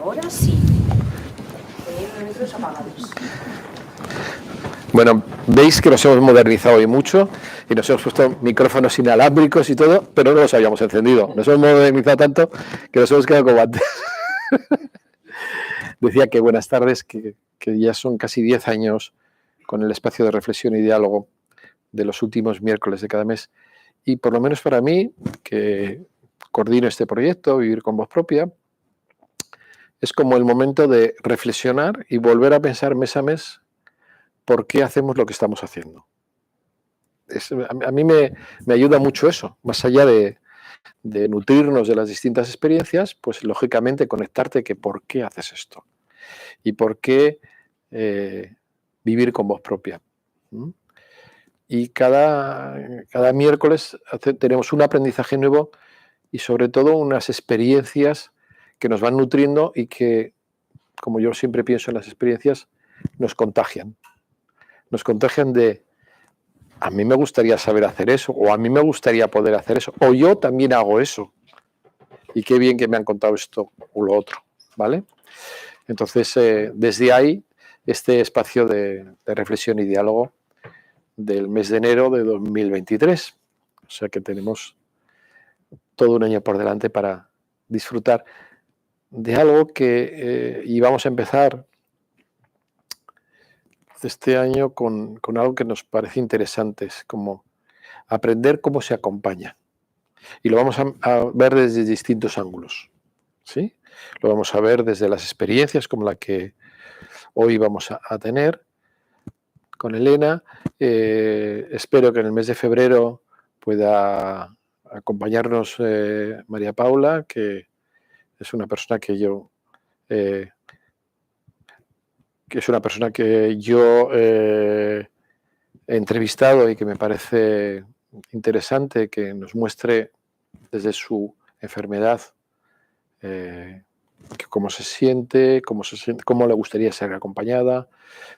Ahora sí. Teniendo micros apagados. Bueno, veis que nos hemos modernizado hoy mucho y nos hemos puesto micrófonos inalámbricos y todo, pero no los habíamos encendido. Nos hemos modernizado tanto que nos hemos quedado como antes. Decía que buenas tardes, que ya son casi 10 años con el espacio de reflexión y diálogo de los últimos miércoles de cada mes. Y por lo menos para mí, que coordino este proyecto, Vivir con Voz Propia, es como el momento de reflexionar y volver a pensar mes a mes por qué hacemos lo que estamos haciendo. A mí me ayuda mucho eso, más allá de nutrirnos de las distintas experiencias, pues lógicamente conectarte que por qué haces esto y por qué vivir con voz propia. Y cada miércoles tenemos un aprendizaje nuevo y sobre todo unas experiencias que nos van nutriendo y que, como yo siempre pienso en las experiencias, nos contagian. Nos contagian de, a mí me gustaría saber hacer eso, o a mí me gustaría poder hacer eso, o yo también hago eso. Y qué bien que me han contado esto o lo otro, ¿vale? Entonces, desde ahí, este espacio de reflexión y diálogo del mes de enero de 2023. O sea que tenemos todo un año por delante para disfrutar de algo que íbamos a empezar este año con algo que nos parece interesante, es como aprender cómo se acompaña. Y lo vamos a ver desde distintos ángulos, ¿sí? Lo vamos a ver desde las experiencias como la que hoy vamos a tener con Elena. Espero que en el mes de febrero pueda acompañarnos María Paula, que es una persona que yo he entrevistado y que me parece interesante que nos muestre desde su enfermedad cómo se siente, cómo le gustaría ser acompañada.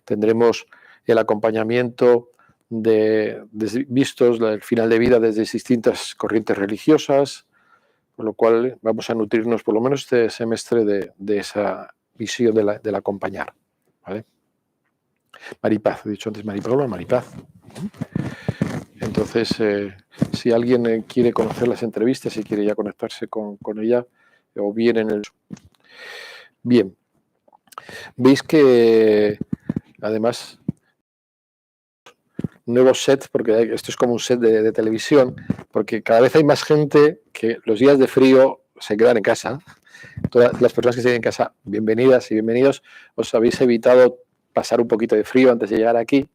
Tendremos el acompañamiento vistos el final de vida desde distintas corrientes religiosas, con lo cual vamos a nutrirnos por lo menos este semestre de esa visión del acompañar, ¿vale? Maripaz, he dicho antes Maripaula, Maripaz. Entonces, si alguien quiere conocer las entrevistas y quiere ya conectarse con ella, o bien en el... Bien, veis que además nuevos sets, porque esto es como un set de televisión, porque cada vez hay más gente que los días de frío se quedan en casa. Todas las personas que siguen en casa, bienvenidas y bienvenidos. Os habéis evitado pasar un poquito de frío antes de llegar aquí.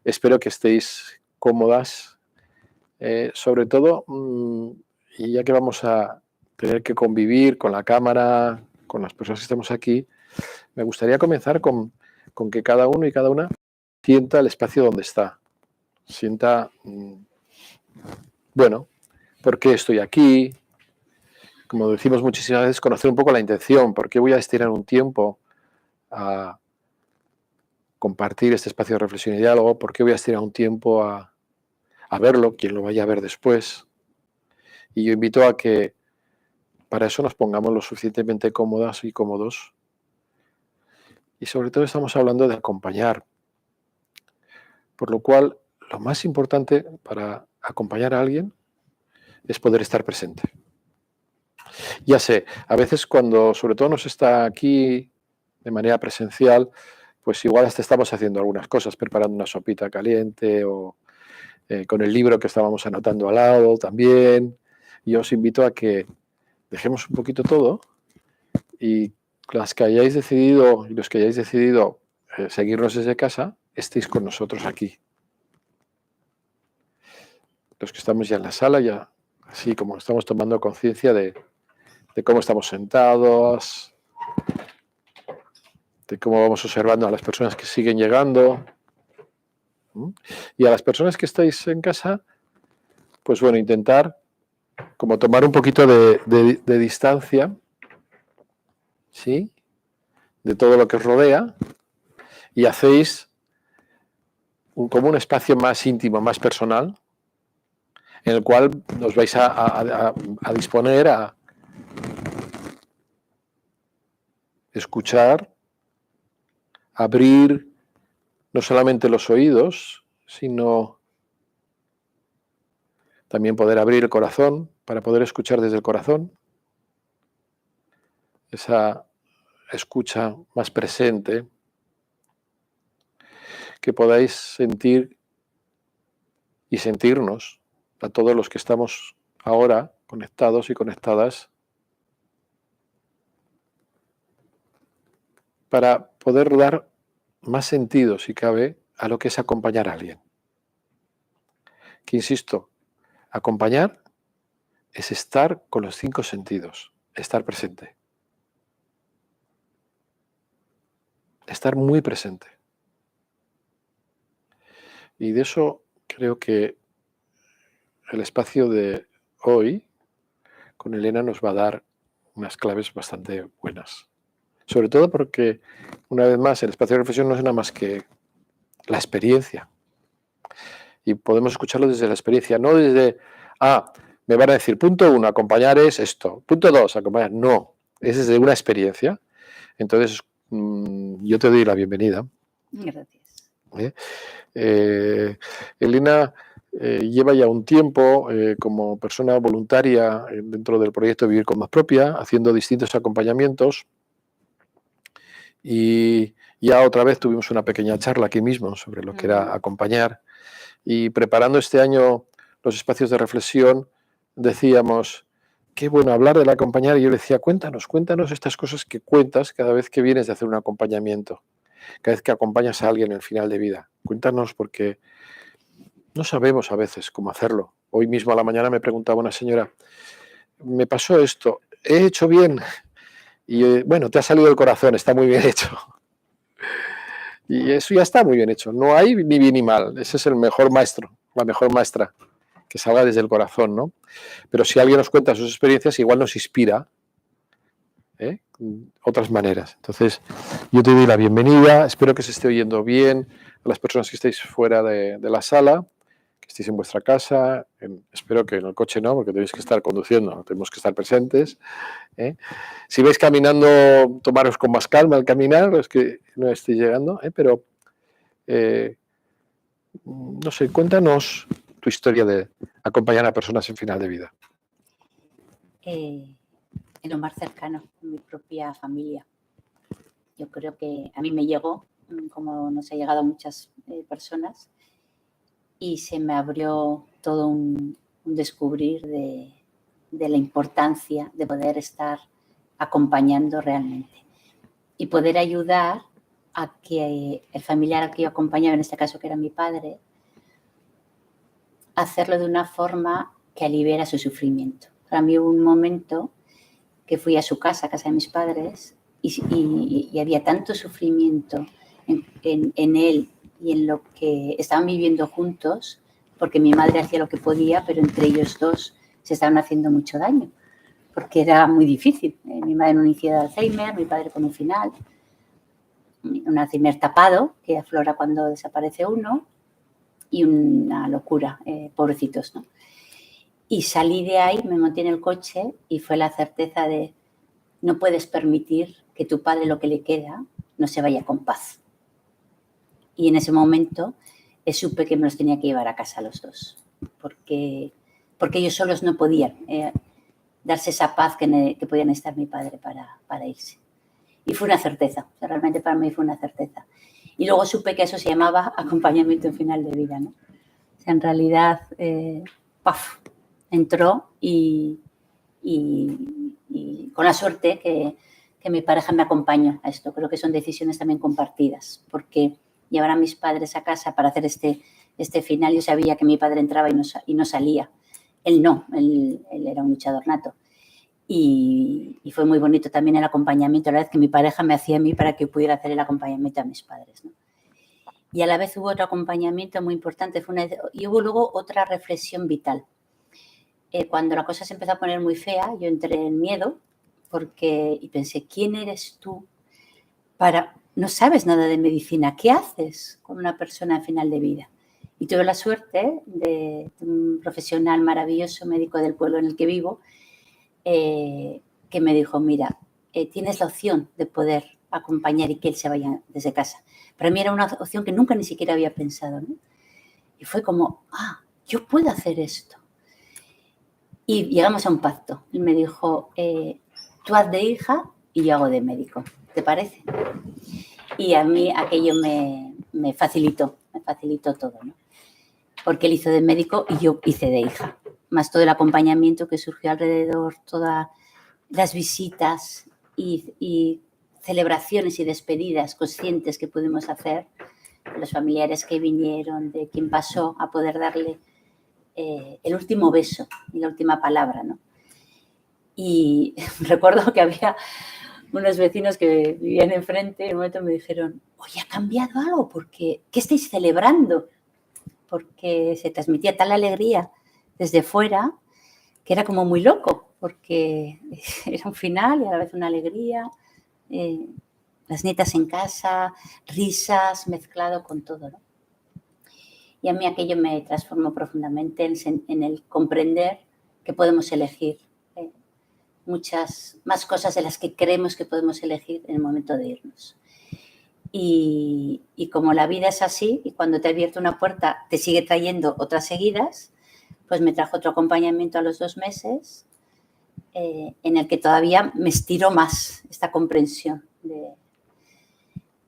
Espero que estéis cómodas. Sobre todo, y ya que vamos a tener que convivir con la cámara, con las personas que estamos aquí, me gustaría comenzar con que cada uno y cada una sienta el espacio donde está. Sienta, bueno, ¿por qué estoy aquí? Como decimos muchísimas veces, conocer un poco la intención. ¿Por qué voy a destinar un tiempo a compartir este espacio de reflexión y diálogo? ¿Por qué voy a destinar un tiempo a verlo, quien lo vaya a ver después? Y yo invito a que para eso nos pongamos lo suficientemente cómodas y cómodos. Y sobre todo estamos hablando de acompañar. Por lo cual, lo más importante para acompañar a alguien es poder estar presente. Ya sé, a veces cuando sobre todo nos está aquí de manera presencial, pues igual hasta estamos haciendo algunas cosas, preparando una sopita caliente o con el libro que estábamos anotando al lado también. Y os invito a que dejemos un poquito todo y las que hayáis decidido y los que hayáis decidido seguirnos desde casa, estéis con nosotros aquí. Los que estamos ya en la sala, ya así como estamos tomando conciencia de cómo estamos sentados, de cómo vamos observando a las personas que siguen llegando. Y a las personas que estáis en casa, pues bueno, intentar como tomar un poquito de distancia, ¿sí?, de todo lo que os rodea, y hacéis como un espacio más íntimo, más personal, en el cual os vais a disponer a escuchar, abrir no solamente los oídos, sino también poder abrir el corazón para poder escuchar desde el corazón. Esa escucha más presente, que podáis sentir y sentirnos a todos los que estamos ahora conectados y conectadas, para poder dar más sentido, si cabe, a lo que es acompañar a alguien. Que insisto, acompañar es estar con los 5 sentidos, estar presente. Estar muy presente. Y de eso creo que el espacio de hoy con Elena nos va a dar unas claves bastante buenas. Sobre todo porque, una vez más, el espacio de reflexión no es nada más que la experiencia. Y podemos escucharlo desde la experiencia, no desde, me van a decir, punto 1, acompañar es esto, punto 2, acompañar. No, es desde una experiencia. Entonces, yo te doy la bienvenida. Gracias. Elena lleva ya un tiempo como persona voluntaria dentro del proyecto Vivir con Más Propia, haciendo distintos acompañamientos. Y ya otra vez tuvimos una pequeña charla aquí mismo sobre lo que era acompañar. Y preparando este año los espacios de reflexión, decíamos, qué bueno hablar del acompañar. Y yo le decía, cuéntanos estas cosas que cuentas cada vez que vienes de hacer un acompañamiento, cada vez que acompañas a alguien en el final de vida. Cuéntanos, porque no sabemos a veces cómo hacerlo. Hoy mismo a la mañana me preguntaba una señora, me pasó esto, ¿he hecho bien? Y bueno, te ha salido del corazón, está muy bien hecho. Y eso ya está muy bien hecho. No hay ni bien ni mal. Ese es el mejor maestro, la mejor maestra, que salga desde el corazón, ¿no? Pero si alguien nos cuenta sus experiencias, igual nos inspira otras maneras. Entonces, yo te doy la bienvenida. Espero que se esté oyendo bien a las personas que estéis fuera de la sala, que estéis en vuestra casa. Espero que en el coche no, porque tenéis que estar conduciendo, tenemos que estar presentes. Si vais caminando, tomaros con más calma al caminar, los que no estéis llegando, pero no sé, cuéntanos tu historia de acompañar a personas en final de vida. En lo más cercano, en mi propia familia. Yo creo que a mí me llegó, como nos ha llegado a muchas personas, y se me abrió todo un descubrir de la importancia de poder estar acompañando realmente y poder ayudar a que el familiar al que yo acompañaba, en este caso que era mi padre, hacerlo de una forma que aliviara su sufrimiento. Para mí hubo un momento que fui a su casa, a casa de mis padres, y había tanto sufrimiento en él y en lo que estaban viviendo juntos, porque mi madre hacía lo que podía, pero entre ellos dos se estaban haciendo mucho daño, porque era muy difícil. Mi madre en un inicio de Alzheimer, mi padre con un final, un Alzheimer tapado, que aflora cuando desaparece uno, y una locura, pobrecitos, ¿no? Y salí de ahí, me monté en el coche y fue la certeza de no puedes permitir que tu padre, lo que le queda, no se vaya con paz. Y en ese momento supe que me los tenía que llevar a casa los dos, porque ellos solos no podían darse esa paz que podía necesitar mi padre para irse. Y fue una certeza, o sea, realmente para mí fue una certeza. Y luego supe que eso se llamaba acompañamiento en final de vida, ¿no? O sea, en realidad, ¡paf!, entró y con la suerte que mi pareja me acompañó a esto. Creo que son decisiones también compartidas, porque llevar a mis padres a casa para hacer este final, yo sabía que mi padre entraba y no salía. Él no, él era un luchador nato. Y fue muy bonito también el acompañamiento, a la vez que mi pareja me hacía a mí para que pudiera hacer el acompañamiento a mis padres, ¿no? Y a la vez hubo otro acompañamiento muy importante, y hubo luego otra reflexión vital. Cuando la cosa se empezó a poner muy fea, yo entré en miedo y pensé, ¿quién eres tú no sabes nada de medicina? ¿Qué haces con una persona en final de vida? Y tuve la suerte de un profesional maravilloso, médico del pueblo en el que vivo, que me dijo, mira, tienes la opción de poder acompañar y que él se vaya desde casa. Para mí era una opción que nunca ni siquiera había pensado, ¿no? Y fue como, yo puedo hacer esto. Y llegamos a un pacto. Él me dijo, tú haz de hija y yo hago de médico. ¿Te parece? Y a mí aquello me facilitó todo, ¿no? Porque él hizo de médico y yo hice de hija. Más todo el acompañamiento que surgió alrededor, todas las visitas y celebraciones y despedidas conscientes que pudimos hacer, de los familiares que vinieron, de quien pasó a poder darle el último beso y la última palabra, ¿no? Y recuerdo que había unos vecinos que vivían enfrente y en un momento me dijeron, oye, ¿ha cambiado algo? ¿Qué estáis celebrando? Porque se transmitía tal alegría desde fuera que era como muy loco, porque era un final y a la vez una alegría, las nietas en casa, risas, mezclado con todo, ¿no? Y a mí aquello me transformó profundamente en el comprender que podemos elegir muchas más cosas de las que creemos que podemos elegir en el momento de irnos. Y como la vida es así, y cuando te abierto una puerta te sigue trayendo otras seguidas, pues me trajo otro acompañamiento a los 2 meses, en el que todavía me estiró más esta comprensión.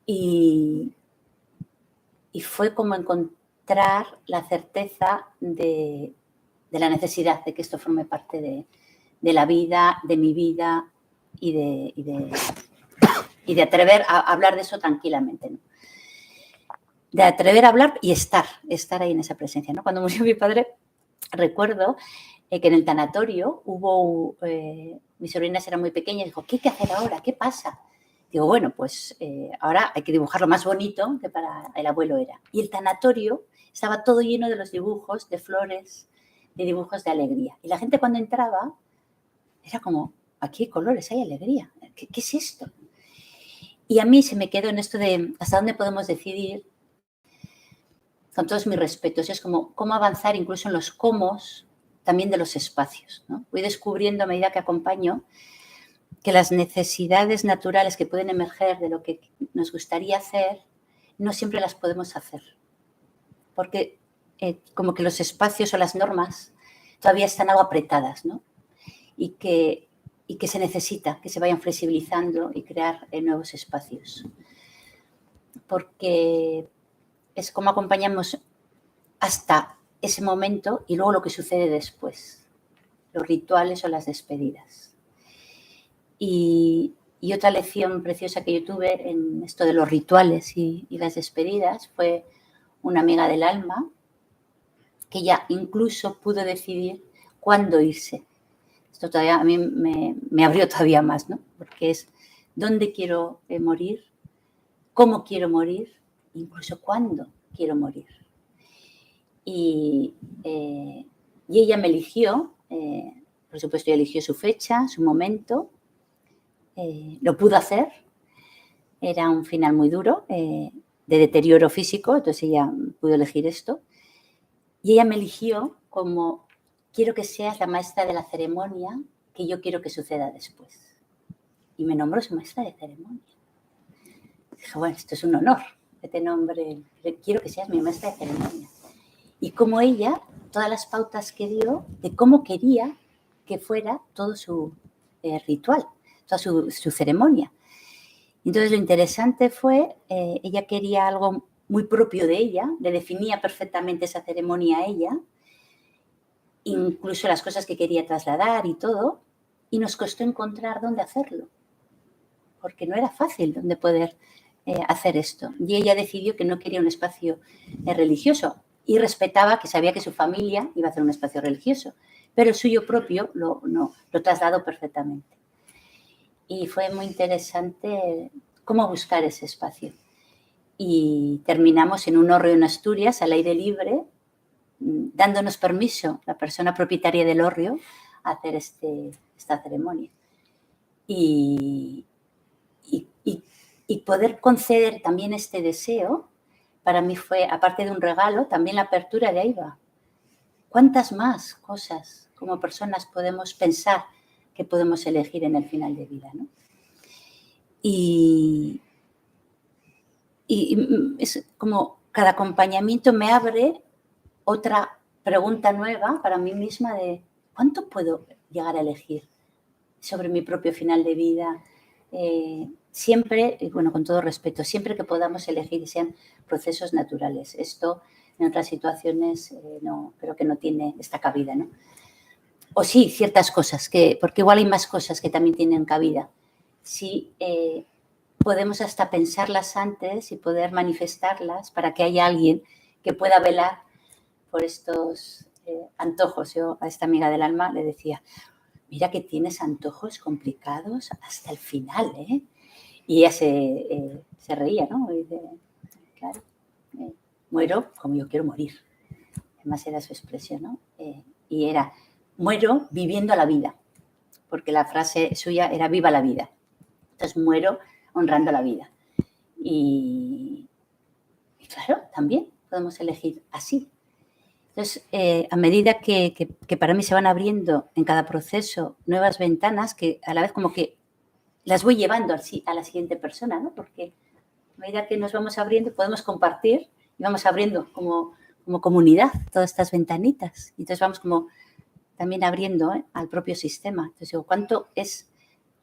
Y fue como encontrar la certeza de la necesidad de que esto forme parte de la vida, de mi vida y de atrever a hablar de eso tranquilamente, ¿no? De atrever a hablar y estar ahí en esa presencia, ¿no? Cuando murió mi padre, recuerdo que en el tanatorio hubo, mis sobrinas eran muy pequeñas, dijo, ¿qué hay que hacer ahora? ¿Qué pasa? Digo, bueno, pues ahora hay que dibujar lo más bonito que para el abuelo era. Y el tanatorio estaba todo lleno de los dibujos, de flores, de dibujos de alegría. Y la gente cuando entraba era como, aquí hay colores, hay alegría. ¿Qué es esto? Y a mí se me quedó en esto de hasta dónde podemos decidir, con todos mis respetos, es como cómo avanzar incluso en los cómos también de los espacios, ¿no? Voy descubriendo a medida que acompaño que las necesidades naturales que pueden emerger de lo que nos gustaría hacer, no siempre las podemos hacer. Porque como que los espacios o las normas todavía están algo apretadas, ¿no? Y que se necesita que se vayan flexibilizando y crear nuevos espacios. Porque es como acompañamos hasta ese momento y luego lo que sucede después, los rituales o las despedidas. Y otra lección preciosa que yo tuve en esto de los rituales y las despedidas fue una amiga del alma que ya incluso pudo decidir cuándo irse. Esto todavía a mí me abrió todavía más, ¿no? Porque es dónde quiero morir, cómo quiero morir, incluso cuándo quiero morir. Y ella me eligió, por supuesto, ella eligió su fecha, su momento, lo pudo hacer, era un final muy duro, de deterioro físico, entonces ella pudo elegir esto. Y ella me eligió como, quiero que seas la maestra de la ceremonia que yo quiero que suceda después. Y me nombró su maestra de ceremonia. Dije, bueno, esto es un honor, que te nombre, quiero que seas mi maestra de ceremonia. Y como ella, todas las pautas que dio de cómo quería que fuera todo su ritual, toda su ceremonia. Entonces lo interesante fue, ella quería algo muy propio de ella, le definía perfectamente esa ceremonia a ella, incluso las cosas que quería trasladar y todo, y nos costó encontrar dónde hacerlo, porque no era fácil dónde poder hacer esto. Y ella decidió que no quería un espacio religioso y respetaba que sabía que su familia iba a hacer un espacio religioso, pero el suyo propio lo trasladó perfectamente. Y fue muy interesante cómo buscar ese espacio. Y terminamos en un hórreo en Asturias, al aire libre, dándonos permiso, la persona propietaria del hórreo, a hacer esta ceremonia. Y poder conceder también este deseo, para mí fue, aparte de un regalo, también la apertura de ahí va. ¿Cuántas más cosas como personas podemos pensar que podemos elegir en el final de vida, ¿no? Y es como cada acompañamiento me abre otra pregunta nueva para mí misma de ¿cuánto puedo llegar a elegir sobre mi propio final de vida? Siempre, y bueno, con todo respeto, siempre que podamos elegir sean procesos naturales. Esto en otras situaciones no, creo que no tiene esta cabida, ¿no? O sí, ciertas cosas, porque igual hay más cosas que también tienen cabida. Sí, podemos hasta pensarlas antes y poder manifestarlas para que haya alguien que pueda velar por estos antojos. Yo a esta amiga del alma le decía, mira que tienes antojos complicados hasta el final, ¿eh? Y ella se reía, ¿no? Y dice, claro, muero como yo quiero morir. Además era su expresión, ¿no? Y era, muero viviendo la vida, porque la frase suya era viva la vida. Entonces muero honrando la vida. Y claro, también podemos elegir así. Entonces, a medida que para mí se van abriendo en cada proceso nuevas ventanas, que a la vez como que las voy llevando a la siguiente persona, ¿no? Porque a medida que nos vamos abriendo podemos compartir y vamos abriendo como comunidad todas estas ventanitas. Y entonces vamos como también abriendo al propio sistema. Entonces digo, ¿cuánto es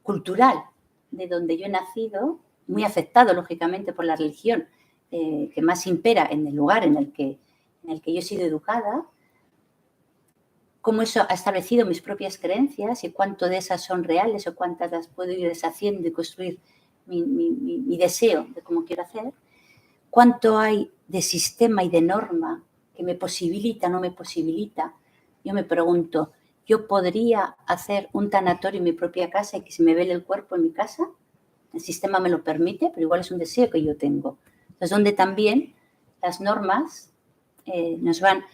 cultural de donde yo he nacido? Muy afectado, lógicamente, por la religión que más impera en el lugar en el que yo he sido educada, cómo eso ha establecido mis propias creencias y cuánto de esas son reales o cuántas las puedo ir deshaciendo y construir mi deseo de cómo quiero hacer, cuánto hay de sistema y de norma que me posibilita o no me posibilita. Yo me pregunto, ¿yo podría hacer un tanatorio en mi propia casa y que se me vele el cuerpo en mi casa? El sistema me lo permite, pero igual es un deseo que yo tengo. Entonces, donde también las normas nos van,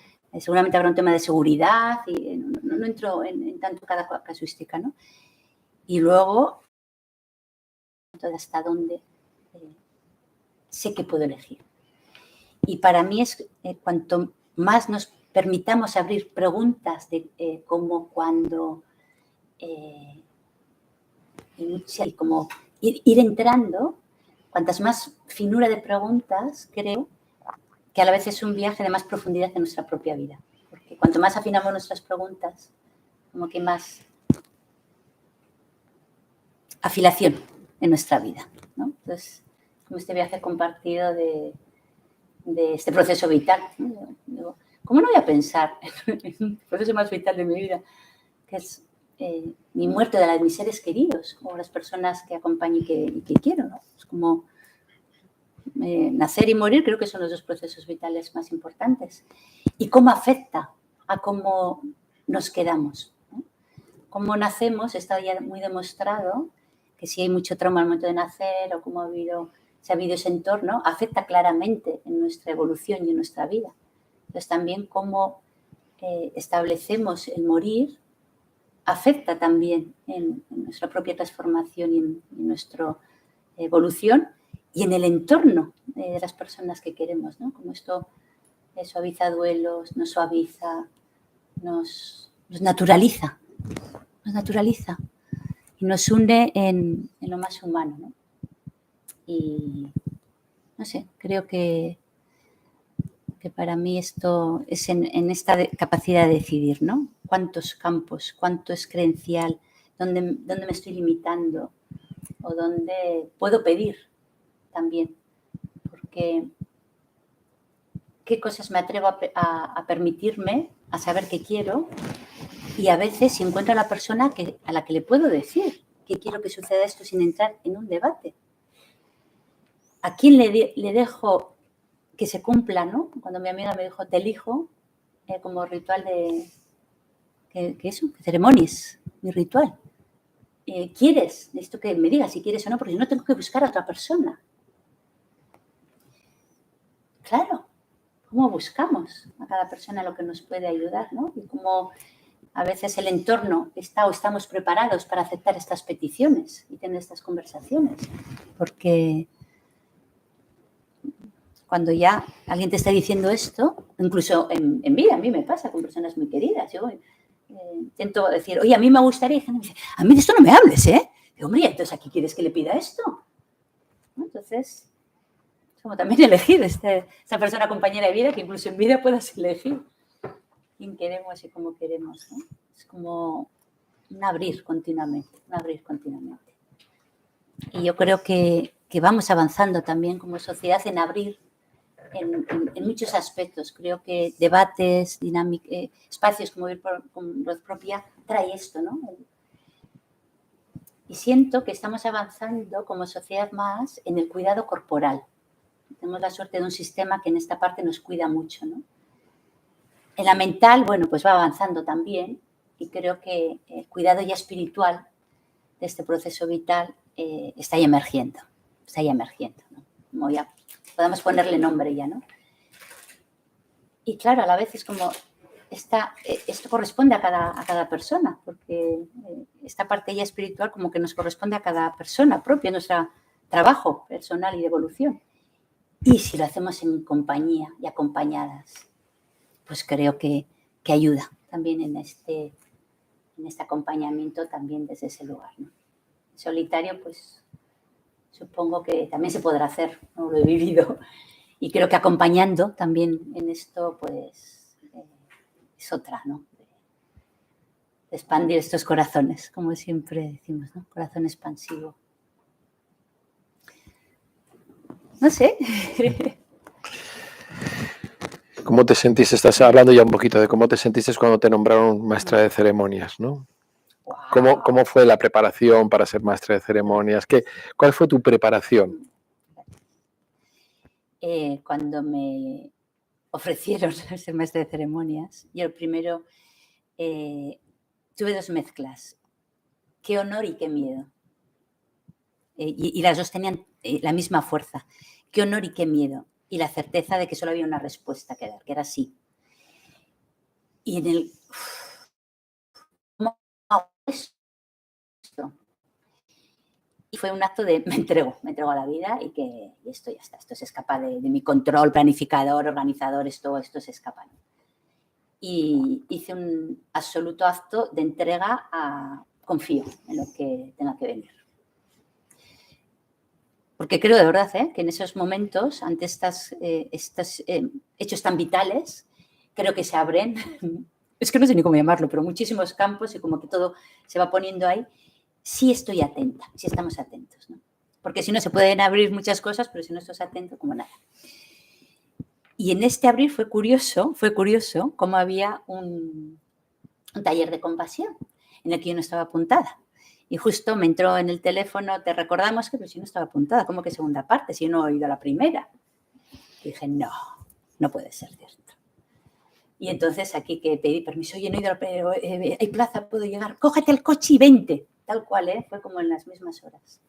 seguramente habrá un tema de seguridad, y no entro en tanto cada casuística, ¿no? Y luego, hasta dónde sé que puedo elegir. Y para mí es cuanto más nos permitamos abrir preguntas de como cuando y como ir entrando, cuantas más finura de preguntas, creo que a la vez es un viaje de más profundidad en nuestra propia vida. Porque cuanto más afinamos nuestras preguntas, como que más afilación en nuestra vida, ¿no? Entonces, como este viaje compartido de este proceso vital, ¿no? Digo, ¿cómo no voy a pensar en un proceso más vital de mi vida, que es mi muerte de mis seres queridos o las personas que acompaño y que quiero, ¿no? Es como nacer y morir, creo que son los dos procesos vitales más importantes. Y cómo afecta a cómo nos quedamos, ¿no? Cómo nacemos, está ya muy demostrado que si hay mucho trauma al momento de nacer o cómo se ha habido ese entorno, afecta claramente en nuestra evolución y en nuestra vida. Entonces también cómo establecemos el morir afecta también en nuestra propia transformación y en nuestra evolución y en el entorno de las personas que queremos, ¿no? Como esto suaviza duelos, nos suaviza, nos naturaliza y nos une en lo más humano, ¿no? Y no sé, creo que para mí esto es en esta capacidad de decidir, ¿no? Cuántos campos, cuánto es creencial, dónde me estoy limitando o dónde puedo pedir también, porque qué cosas me atrevo a permitirme, a saber qué quiero, y a veces si encuentro a la persona a la que le puedo decir que quiero que suceda esto sin entrar en un debate. ¿A quién le dejo que se cumpla, ¿no? Cuando mi amiga me dijo, te elijo, como ritual que ceremonias, mi ritual. ¿Quieres? Esto que me digas si quieres o no, porque no tengo que buscar a otra persona. Claro, ¿cómo buscamos a cada persona lo que nos puede ayudar, ¿no? Y cómo a veces el entorno estamos preparados para aceptar estas peticiones y tener estas conversaciones. Porque cuando ya alguien te está diciendo esto, incluso en vida, a mí me pasa con personas muy queridas, yo intento decir, oye, a mí me gustaría, y me dice, a mí de esto no me hables, ¿eh? Digo, hombre, entonces ¿a qué quieres que le pida esto? ¿no? Entonces, es como también elegir esa persona compañera de vida, que incluso en vida puedas elegir quién queremos y cómo queremos, ¿no? Es como un abrir continuamente, un abrir continuamente. Y yo creo que vamos avanzando también como sociedad en abrir en muchos aspectos. Creo que debates, espacios como Vivir con Voz Propia trae esto, ¿no? Y siento que estamos avanzando como sociedad más en el cuidado corporal. Tenemos la suerte de un sistema que en esta parte nos cuida mucho, ¿no? En la mental, bueno, pues va avanzando también, y creo que el cuidado ya espiritual de este proceso vital está ya emergiendo, ¿no? Como ya podemos ponerle nombre ya, ¿no? Y claro, a la vez es como esto corresponde a cada persona, porque esta parte ya espiritual como que nos corresponde a cada persona propia, nuestro trabajo personal y de evolución. Y si lo hacemos en compañía y acompañadas, pues creo que ayuda también en este acompañamiento también desde ese lugar, ¿no? Solitario, pues supongo que también se podrá hacer, no lo he vivido. Y creo que acompañando también en esto, pues es otra, ¿no? De expandir estos corazones, como siempre decimos, ¿no? Corazón expansivo. No sé. ¿Cómo te sentiste? Estás hablando ya un poquito de cómo te sentiste cuando te nombraron maestra de ceremonias, ¿no? Wow. ¿Cómo fue la preparación para ser maestra de ceremonias? ¿Cuál fue tu preparación? Cuando me ofrecieron ser maestra de ceremonias, yo primero tuve dos mezclas. Qué honor y qué miedo. Y las dos tenían la misma fuerza. Qué honor y qué miedo. Y la certeza de que solo había una respuesta que dar, que era sí. Y en el... ¿Cómo hago esto? Y fue un acto de me entrego a la vida y esto ya está. Esto se escapa de mi control, planificador, organizador, esto se escapa, ¿no? Y hice un absoluto acto de entrega confío en lo que tenga que venir. Porque creo de verdad que en esos momentos, ante estos hechos tan vitales, creo que se abren, es que no sé ni cómo llamarlo, pero muchísimos campos y como que todo se va poniendo ahí. Sí estoy atenta, sí estamos atentos, ¿no? Porque si no se pueden abrir muchas cosas, pero si no estás atento, como nada. Y en este abrir fue curioso cómo había un taller de compasión en el que yo no estaba apuntada. Y justo me entró en el teléfono, te recordamos que si no estaba apuntada, ¿cómo que segunda parte? Si yo no he oído la primera. Y dije, no puede ser cierto. Y entonces aquí que pedí permiso, oye, no he oído, pero hay plaza, puedo llegar, cógete el coche y vente. Tal cual, fue como en las mismas horas.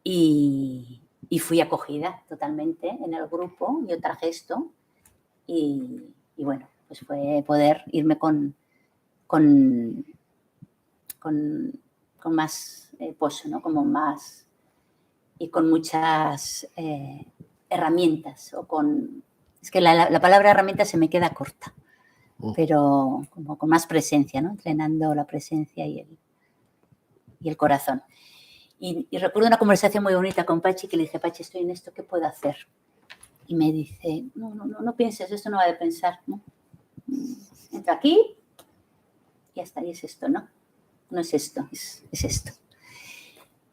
Y fui acogida totalmente en el grupo, yo traje esto y bueno, pues fue poder irme con más pozo, ¿no? Como más y con muchas herramientas es que la palabra herramienta se me queda corta, pero como con más presencia, ¿no? Entrenando la presencia y el corazón. Y recuerdo una conversación muy bonita con Pachi que le dije, Pachi, estoy en esto, ¿qué puedo hacer? Y me dice, no pienses, esto no va de pensar, ¿no? Entra aquí y hasta ahí es esto, ¿no? No es esto, es esto.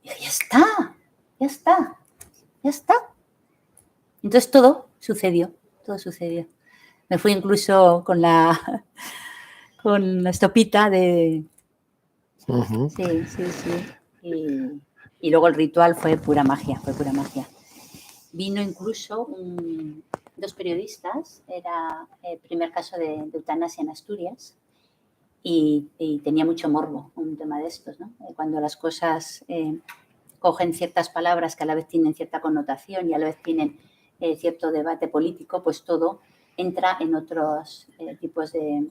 Y dije, ya está. Entonces todo sucedió. Me fui incluso con la estopita de... Uh-huh. Sí. Y luego el ritual fue pura magia. Vino incluso dos periodistas, era el primer caso de eutanasia en Asturias, y tenía mucho morbo un tema de estos, ¿no? Cuando las cosas cogen ciertas palabras que a la vez tienen cierta connotación y a la vez tienen cierto debate político, pues todo entra en otros tipos de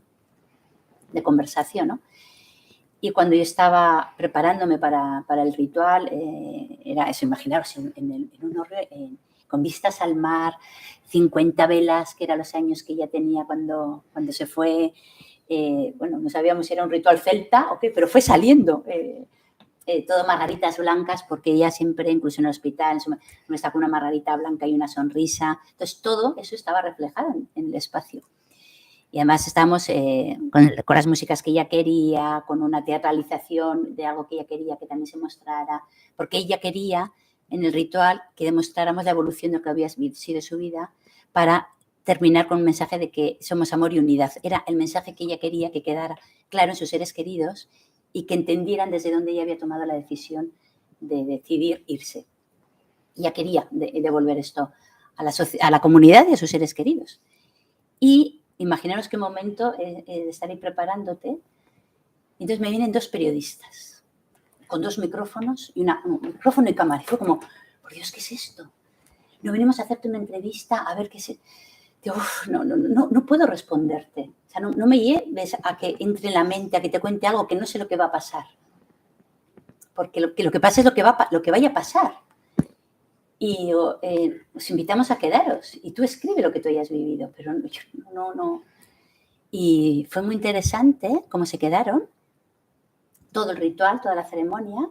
conversación, ¿no? Y cuando yo estaba preparándome para el ritual, era eso, imaginaros, en un horno, con vistas al mar, 50 velas, que eran los años que ella tenía cuando se fue. Bueno, no sabíamos si era un ritual celta o qué, pero fue saliendo. todo margaritas blancas, porque ella siempre, incluso en el hospital, no está con una margarita blanca y una sonrisa. Entonces, todo eso estaba reflejado en el espacio. Y además estábamos con las músicas que ella quería, con una teatralización de algo que ella quería que también se mostrara, porque ella quería en el ritual que demostráramos la evolución de lo que había sido su vida para terminar con un mensaje de que somos amor y unidad. Era el mensaje que ella quería que quedara claro en sus seres queridos y que entendieran desde dónde ella había tomado la decisión de decidir irse. Ella quería devolver esto a la comunidad y a sus seres queridos. Y imaginaros qué momento de estar ahí preparándote. Entonces me vienen 2 periodistas con 2 micrófonos y un micrófono y cámara. Y fue como, por Dios, ¿qué es esto? No venimos a hacerte una entrevista a ver qué es. Digo, no puedo responderte. O sea, no me lleves a que entre en la mente, a que te cuente algo que no sé lo que va a pasar. Porque lo que pasa es lo que vaya a pasar. Y os invitamos a quedaros. Y tú escribe lo que tú hayas vivido. Pero no. Y fue muy interesante cómo se quedaron. Todo el ritual, toda la ceremonia.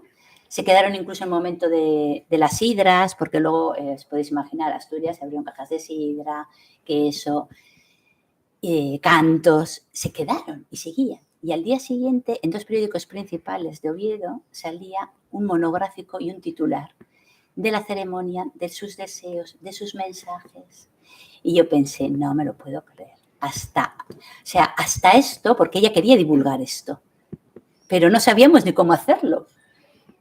Se quedaron incluso en el momento de las sidras, porque luego, os podéis imaginar, Asturias, se abrieron cajas de sidra, queso, cantos. Se quedaron y seguían. Y al día siguiente, en 2 periódicos principales de Oviedo, salía un monográfico y un titular de la ceremonia, de sus deseos, de sus mensajes. Y yo pensé, no me lo puedo creer. Hasta esto, porque ella quería divulgar esto, pero no sabíamos ni cómo hacerlo.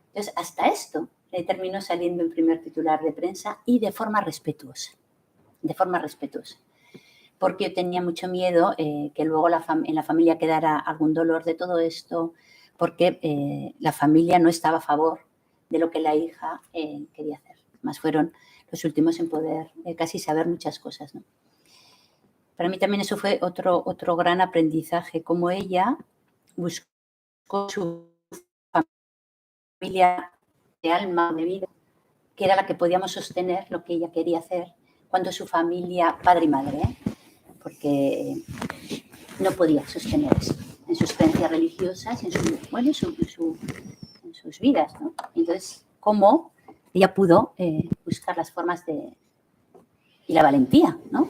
Entonces, hasta esto terminó saliendo en primer titular de prensa y de forma respetuosa. Porque yo tenía mucho miedo que luego en la familia quedara algún dolor de todo esto, porque la familia no estaba a favor de lo que la hija quería hacer. Más fueron los últimos en poder casi saber muchas cosas, ¿no? Para mí también eso fue otro gran aprendizaje, cómo ella buscó su familia de alma, de vida, que era la que podíamos sostener lo que ella quería hacer, cuando su familia, padre y madre, porque no podía sostener eso en sus creencias religiosas, en sus vidas, ¿no? Entonces, cómo ella pudo buscar las formas y la valentía, ¿no?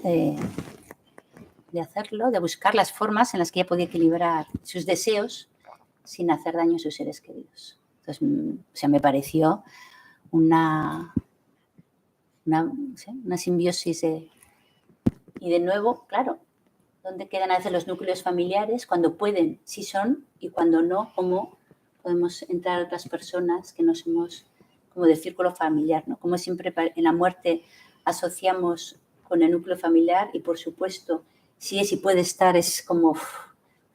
de hacerlo, de buscar las formas en las que ella podía equilibrar sus deseos sin hacer daño a sus seres queridos. Entonces, me pareció una simbiosis y de nuevo, claro, ¿dónde quedan a veces los núcleos familiares? Cuando pueden, sí son, y cuando no, ¿cómo podemos entrar a otras personas que no somos como del círculo familiar, ¿no? Como siempre en la muerte asociamos con el núcleo familiar y, por supuesto, si es y puede estar, es como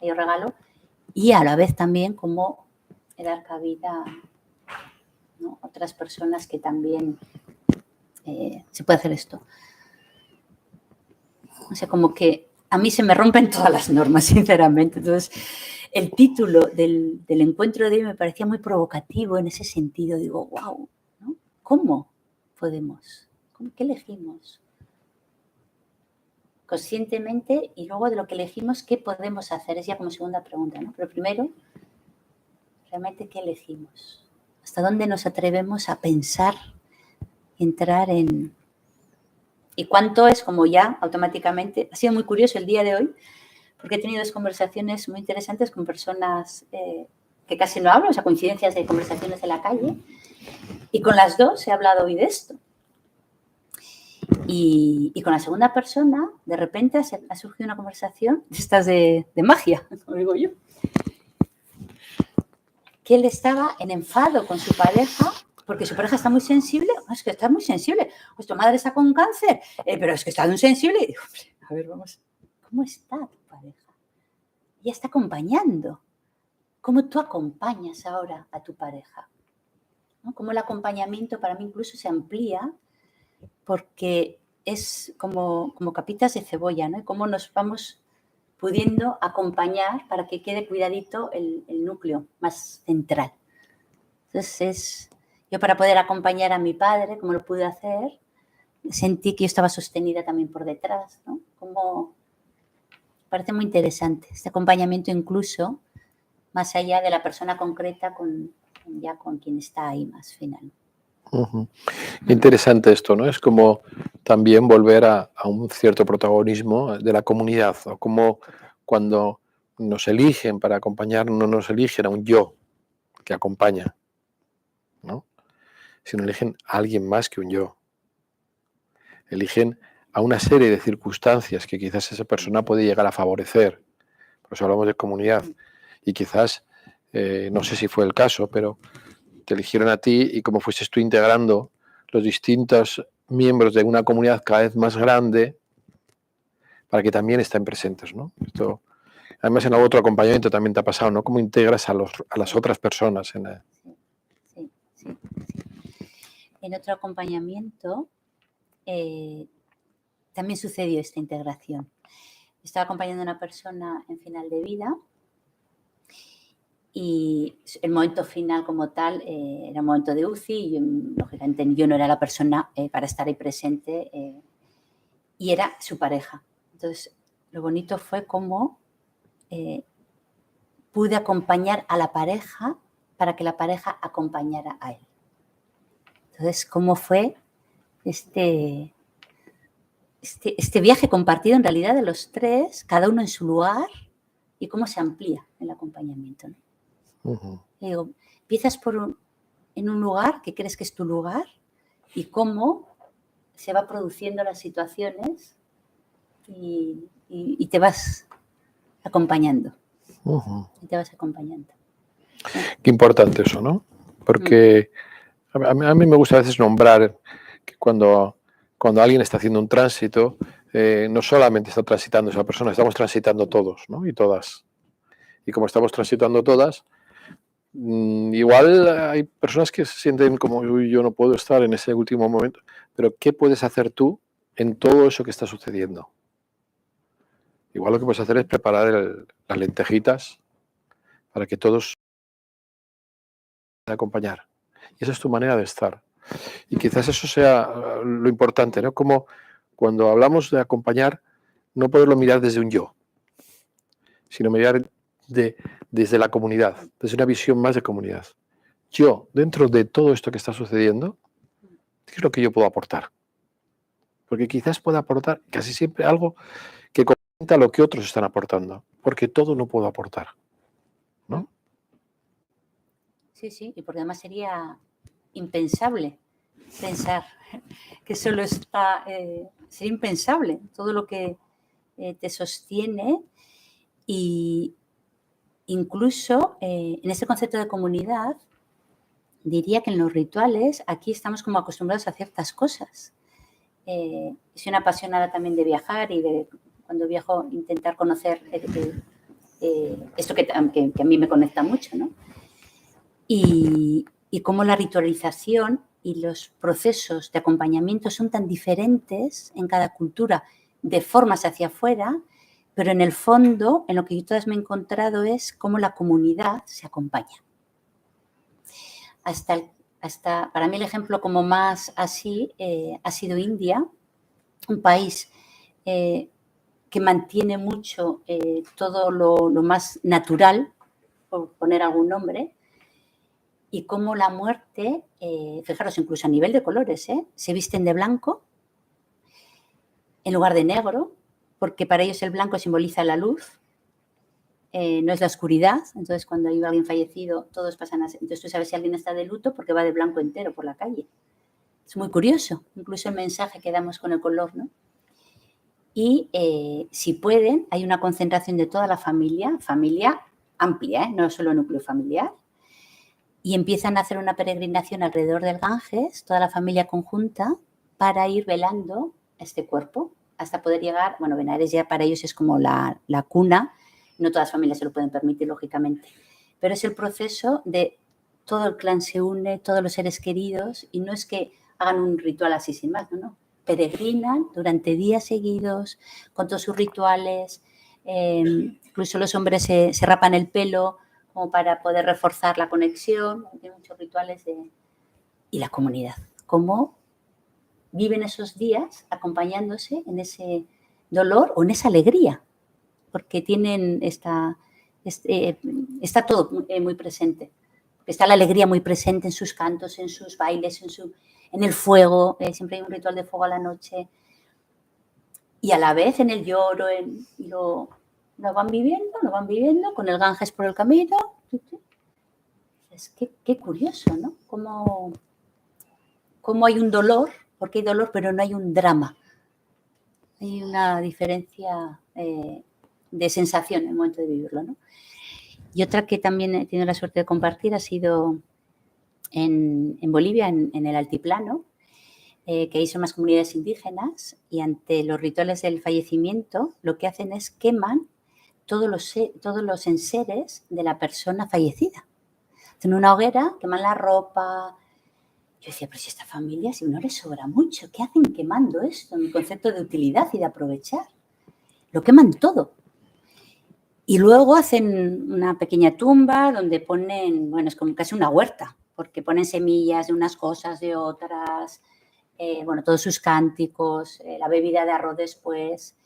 hay un regalo, y a la vez también como dar cabida, ¿no? A otras personas que también se puede hacer esto. O sea, como que a mí se me rompen todas las normas, sinceramente. Entonces, el título del encuentro de hoy me parecía muy provocativo en ese sentido. Digo, wow, ¿no? ¿Cómo podemos? ¿Qué elegimos? Conscientemente, y luego de lo que elegimos, ¿qué podemos hacer? Es ya como segunda pregunta, ¿no? Pero primero, realmente, ¿qué elegimos? ¿Hasta dónde nos atrevemos a pensar, entrar en... Y cuánto es como ya automáticamente... Ha sido muy curioso el día de hoy, porque he tenido 2 conversaciones muy interesantes con personas que casi no hablo, o sea, coincidencias de conversaciones en la calle, y con las 2 he hablado hoy de esto. Y con la segunda persona, de repente ha surgido una conversación de estas de magia, como digo yo, que él estaba en enfado con su pareja, porque su pareja está muy sensible. Es que está muy sensible. Pues tu madre está con cáncer, pero es que está muy sensible. Y digo, a ver, vamos, ¿cómo está tu pareja? Ella está acompañando. ¿Cómo tú acompañas ahora a tu pareja? ¿No? Cómo el acompañamiento para mí incluso se amplía, porque es como capitas de cebolla, ¿no? Y cómo nos vamos pudiendo acompañar para que quede cuidadito el núcleo más central. Entonces, yo para poder acompañar a mi padre, como lo pude hacer, sentí que yo estaba sostenida también por detrás, ¿no? Como parece muy interesante este acompañamiento, incluso más allá de la persona concreta con ya con quien está ahí más final. Ujú. Interesante esto, ¿no? Es como también volver a un cierto protagonismo de la comunidad, o como cuando nos eligen para acompañar, no nos eligen a un yo que acompaña, ¿no? Sino eligen a alguien más que un yo. Eligen a una serie de circunstancias que quizás esa persona puede llegar a favorecer. Por eso hablamos de comunidad. Y quizás, no sé si fue el caso, pero te eligieron a ti y como fuiste tú integrando los distintos miembros de una comunidad cada vez más grande para que también estén presentes, ¿no? Esto, además, en algún otro acompañamiento también te ha pasado, ¿no? ¿Cómo integras a las otras personas? Sí. En otro acompañamiento también sucedió esta integración. Estaba acompañando a una persona en final de vida y el momento final como tal era un momento de UCI y lógicamente yo no era la persona para estar ahí presente y era su pareja. Entonces, lo bonito fue cómo pude acompañar a la pareja para que la pareja acompañara a él. Entonces, cómo fue este viaje compartido en realidad de los tres, cada uno en su lugar, y cómo se amplía el acompañamiento, ¿no? Uh-huh. Digo, empiezas en un lugar que crees que es tu lugar y cómo se va produciendo las situaciones y te vas acompañando. Uh-huh. Y te vas acompañando. Qué importante eso, ¿no? Porque a mí me gusta a veces nombrar que cuando alguien está haciendo un tránsito, no solamente está transitando esa persona, estamos transitando todos, ¿no? Y todas. Y como estamos transitando todas, igual hay personas que se sienten como, uy, yo no puedo estar en ese último momento, pero ¿qué puedes hacer tú en todo eso que está sucediendo? Igual lo que puedes hacer es preparar las lentejitas para que todos acompañar. Y esa es tu manera de estar. Y quizás eso sea lo importante, ¿no? Como cuando hablamos de acompañar, no poderlo mirar desde un yo, sino mirar desde la comunidad, desde una visión más de comunidad. Yo, dentro de todo esto que está sucediendo, ¿qué es lo que yo puedo aportar? Porque quizás pueda aportar casi siempre algo que complementa lo que otros están aportando, porque todo no puedo aportar, ¿no? Sí, y porque además sería impensable pensar que solo está, sería impensable todo lo que te sostiene y incluso en este concepto de comunidad diría que en los rituales aquí estamos como acostumbrados a ciertas cosas. Soy una apasionada también de viajar y de cuando viajo intentar conocer esto que a mí me conecta mucho, ¿no? Y cómo la ritualización y los procesos de acompañamiento son tan diferentes en cada cultura, de formas hacia afuera, pero en el fondo, en lo que yo todas me he encontrado es cómo la comunidad se acompaña. Para mí el ejemplo como más así ha sido India, un país que mantiene mucho todo lo más natural, por poner algún nombre, y cómo la muerte, fijaros, incluso a nivel de colores, se visten de blanco en lugar de negro, porque para ellos el blanco simboliza la luz, no es la oscuridad. Entonces, cuando hay alguien fallecido, todos pasan así. Entonces, tú sabes si alguien está de luto porque va de blanco entero por la calle. Es muy curioso, incluso el mensaje que damos con el color, ¿no? Y si pueden, hay una concentración de toda la familia amplia, no solo núcleo familiar, y empiezan a hacer una peregrinación alrededor del Ganges, toda la familia conjunta, para ir velando este cuerpo, hasta poder llegar, bueno, Benares ya para ellos es como la cuna, no todas las familias se lo pueden permitir, lógicamente, pero es el proceso de todo el clan se une, todos los seres queridos, y no es que hagan un ritual así sin más, no, peregrinan durante días seguidos, con todos sus rituales, incluso los hombres se rapan el pelo, como para poder reforzar la conexión, tiene muchos rituales y la comunidad, cómo viven esos días acompañándose en ese dolor o en esa alegría, porque tienen está todo muy presente, Está la alegría muy presente en sus cantos, en sus bailes, en el fuego. Siempre hay un ritual de fuego a la noche. Y a la vez en el lloro, lo van viviendo con el Ganges por el camino. Es que qué curioso, ¿no? Cómo hay un dolor, porque hay dolor, pero no hay un drama. Hay una diferencia de sensación en el momento de vivirlo, ¿no? Y otra que también he tenido la suerte de compartir ha sido en Bolivia, en el altiplano, que ahí son más comunidades indígenas, y ante los rituales del fallecimiento lo que hacen es queman todos los enseres de la persona fallecida. Hacen una hoguera, queman la ropa. Yo decía, pero si esta familia, si no les sobra mucho, ¿qué hacen quemando esto? En el concepto de utilidad y de aprovechar. Lo queman todo. Y luego hacen una pequeña tumba donde ponen, bueno, es como casi una huerta, porque ponen semillas de unas cosas, de otras, todos sus cánticos, la bebida de arroz después,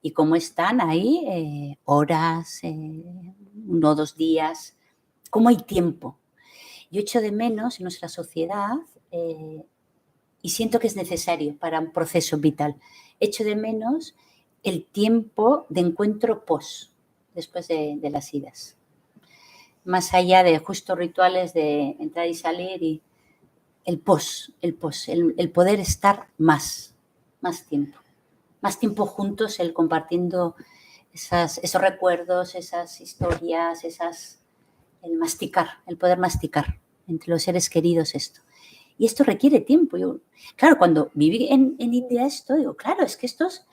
y cómo están ahí horas, 1 o 2 días, cómo hay tiempo. Yo echo de menos en nuestra sociedad, y siento que es necesario para un proceso vital, echo de menos el tiempo de encuentro después de las idas. Más allá de justo rituales de entrar y salir, y el poder estar más tiempo juntos, el compartiendo esos recuerdos, esas historias, el poder masticar entre los seres queridos esto. Y esto requiere tiempo. Claro, cuando viví en India esto, digo, claro, es que estos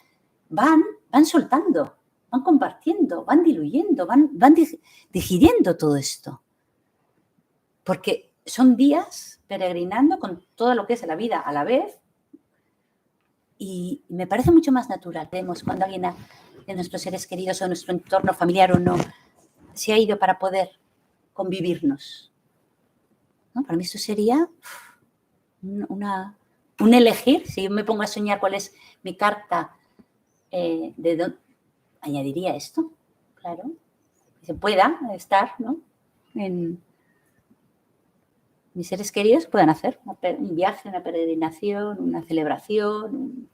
van soltando, van compartiendo, van diluyendo, van digiriendo todo esto. Porque son días peregrinando con todo lo que es la vida a la vez, y me parece mucho más natural. Vemos cuando alguien de nuestros seres queridos o nuestro entorno familiar o no se ha ido para poder convivirnos, ¿no? Para mí esto sería un elegir. Si yo me pongo a soñar cuál es mi carta, añadiría esto, claro, que se pueda estar, ¿no? Mis seres queridos puedan hacer un viaje, una peregrinación, una celebración,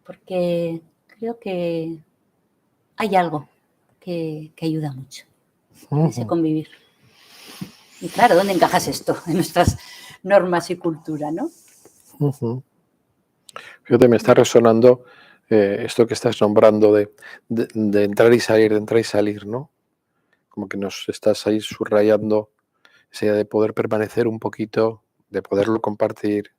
porque creo que hay algo que ayuda mucho en ese convivir. Y claro, ¿dónde encajas esto en nuestras normas y cultura, no? Fíjate, me está resonando esto que estás nombrando de entrar y salir, ¿no? Como que nos estás ahí subrayando esa idea de poder permanecer un poquito, de poderlo compartir,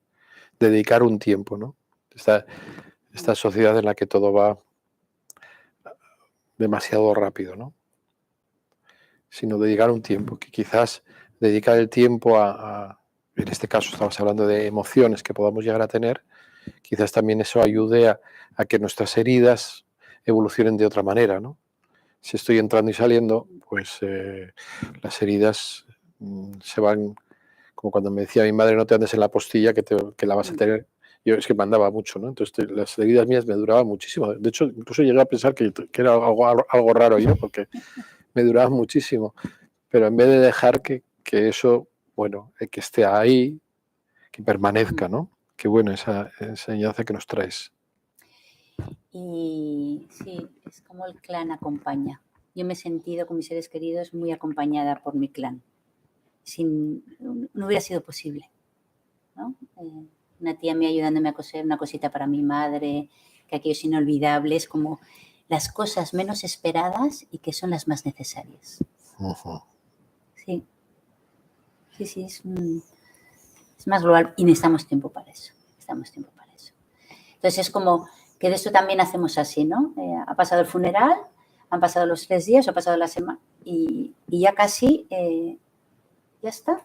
dedicar un tiempo, ¿no? Esta sociedad en la que todo va demasiado rápido, ¿no? Sino dedicar un tiempo, que quizás dedicar el tiempo en este caso estamos hablando de emociones que podamos llegar a tener, quizás también eso ayude a que nuestras heridas evolucionen de otra manera, ¿no? Si estoy entrando y saliendo, pues las heridas se van, como cuando me decía mi madre, no te andes en la postilla que la vas a tener. Yo es que me andaba mucho, ¿no? Entonces las heridas mías me duraban muchísimo. De hecho, incluso llegué a pensar que era algo raro yo, porque me duraban muchísimo. Pero en vez de dejar que eso, bueno, que esté ahí, que permanezca, ¿no? Qué bueno esa enseñanza que nos traes. Y sí, es como el clan acompaña. Yo me he sentido con mis seres queridos muy acompañada por mi clan. No hubiera sido posible, ¿no? Una tía mía ayudándome a coser una cosita para mi madre, que aquello es inolvidable, es como las cosas menos esperadas y que son las más necesarias. Sí, es más global y necesitamos tiempo para eso. Entonces es como que de esto también hacemos así, ¿no? Ha pasado el funeral, han pasado los 3 días, ha pasado la semana y ya casi, ya está.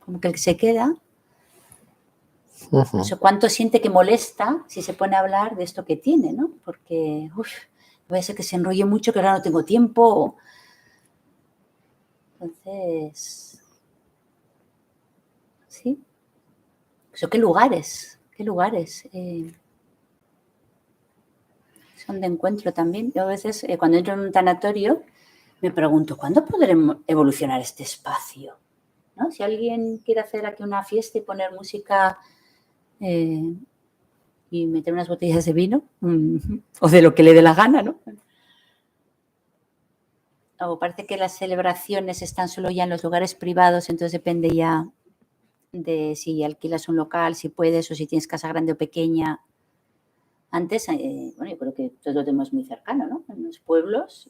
Como que el que se queda, o sea, cuánto siente que molesta si se pone a hablar de esto que tiene, ¿no? Porque, puede ser que se enrolle mucho, que ahora no tengo tiempo. Entonces, sí. Eso, ¿qué lugares son de encuentro también? Yo a veces, cuando entro en un tanatorio, me pregunto, ¿cuándo podremos evolucionar este espacio? ¿No? Si alguien quiere hacer aquí una fiesta y poner música y meter unas botellas de vino, o de lo que le dé la gana, ¿no? O parece que las celebraciones están solo ya en los lugares privados, entonces depende ya de si alquilas un local, si puedes, o si tienes casa grande o pequeña. Antes, bueno, yo creo que todos lo tenemos muy cercano, ¿no? En los pueblos